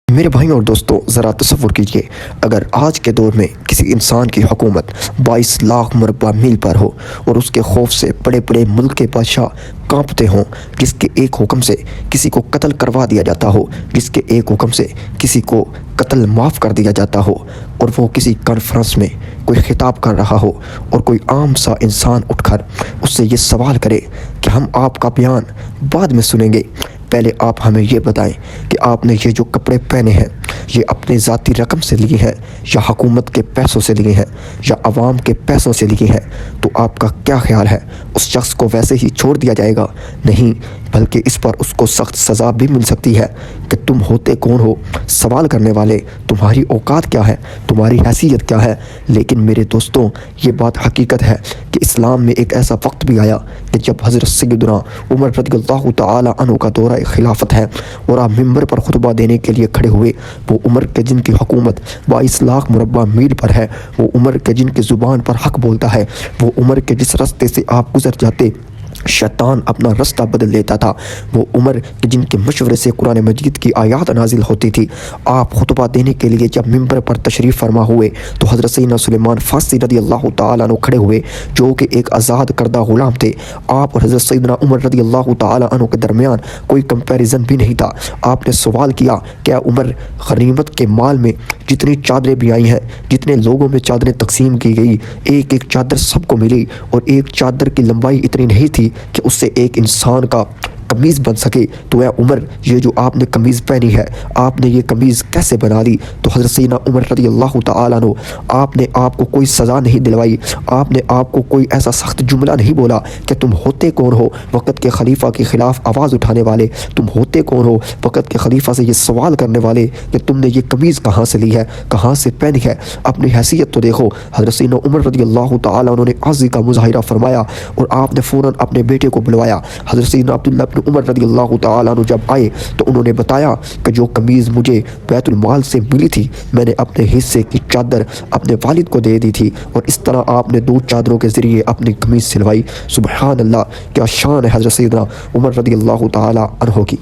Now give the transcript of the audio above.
میرے بھائیوں اور دوستوں، ذرا تصور کیجئے اگر آج کے دور میں کسی انسان کی حکومت 22 لاکھ مربع میل پر ہو اور اس کے خوف سے بڑے بڑے ملک کے بادشاہ کانپتے ہوں، جس کے ایک حکم سے کسی کو قتل کروا دیا جاتا ہو، جس کے ایک حکم سے کسی کو قتل معاف کر دیا جاتا ہو، اور وہ کسی کانفرنس میں کوئی خطاب کر رہا ہو اور کوئی عام سا انسان اٹھ کر اس سے یہ سوال کرے کہ ہم آپ کا بیان بعد میں سنیں گے، پہلے آپ ہمیں یہ بتائیں کہ آپ نے یہ جو کپڑے پہنے ہیں یہ اپنے ذاتی رقم سے لیے ہیں یا حکومت کے پیسوں سے لیے ہیں یا عوام کے پیسوں سے لیے ہیں، تو آپ کا کیا خیال ہے؟ اس شخص کو ویسے ہی چھوڑ دیا جائے گا؟ نہیں، بلکہ اس پر اس کو سخت سزا بھی مل سکتی ہے کہ تم ہوتے کون ہو سوال کرنے والے، تمہاری اوقات کیا ہے، تمہاری حیثیت کیا ہے۔ لیکن میرے دوستوں، یہ بات حقیقت ہے کہ اسلام میں ایک ایسا وقت بھی آیا کہ جب حضرت سیدنا عمر رضی اللہ تعالی عنہ کا دورہ خلافت ہے اور آپ ممبر پر خطبہ دینے کے لیے کھڑے ہوئے، وہ عمر کے جن کی حکومت 22 لاکھ مربع میل پر ہے، وہ عمر کے جن کی زبان پر حق بولتا ہے، وہ عمر کے جس راستے سے آپ گزر جاتے شیطان اپنا رستہ بدل لیتا تھا، وہ عمر جن کے مشورے سے قرآن مجید کی آیات نازل ہوتی تھی، آپ خطبہ دینے کے لیے جب ممبر پر تشریف فرما ہوئے تو حضرت سیدنا سلیمان فارسی رضی اللہ تعالیٰ عنہ کھڑے ہوئے، جو کہ ایک آزاد کردہ غلام تھے۔ آپ اور حضرت سیدنا عمر رضی اللہ تعالیٰ عنہ کے درمیان کوئی کمپیریزن بھی نہیں تھا۔ آپ نے سوال کیا، کیا عمر غنیمت کے مال میں جتنی چادریں بھی آئی ہیں، جتنے لوگوں میں چادریں تقسیم کی گئی، ایک ایک چادر سب کو ملی، اور ایک چادر کی لمبائی اتنی نہیں تھی کہ اس سے ایک انسان کا قمیض بن سکے، تو اے عمر یہ جو آپ نے قمیض پہنی ہے، آپ نے یہ قمیض کیسے بنا لی؟ تو حضرت سیدنا عمر رضی اللہ تعالیٰ عنہ، آپ نے آپ کو کوئی سزا نہیں دلوائی، آپ نے آپ کو کوئی ایسا سخت جملہ نہیں بولا کہ تم ہوتے کون ہو وقت کے خلیفہ کے خلاف آواز اٹھانے والے، تم ہوتے کون ہو وقت کے خلیفہ سے یہ سوال کرنے والے کہ تم نے یہ قمیض کہاں سے لی ہے، کہاں سے پہنی ہے، اپنی حیثیت تو دیکھو۔ حضرت سیدنا عمر رضی اللہ تعالیٰ عنہ نے عاجزی کا مظاہرہ فرمایا اور آپ نے فوراً اپنے بیٹے کو بلوایا۔ حضرت سیدنا عبداللہ بن عمر رضی اللہ تعالیٰ عنہ جب آئے تو انہوں نے بتایا کہ جو قمیض مجھے بیت المال سے ملی تھی، میں نے اپنے حصے کی چادر اپنے والد کو دے دی تھی، اور اس طرح آپ نے 2 چادروں کے ذریعے اپنی قمیض سلوائی۔ سبحان اللہ، کیا شان ہے حضرت سیدنا عمر رضی اللہ تعالیٰ عنہ کی۔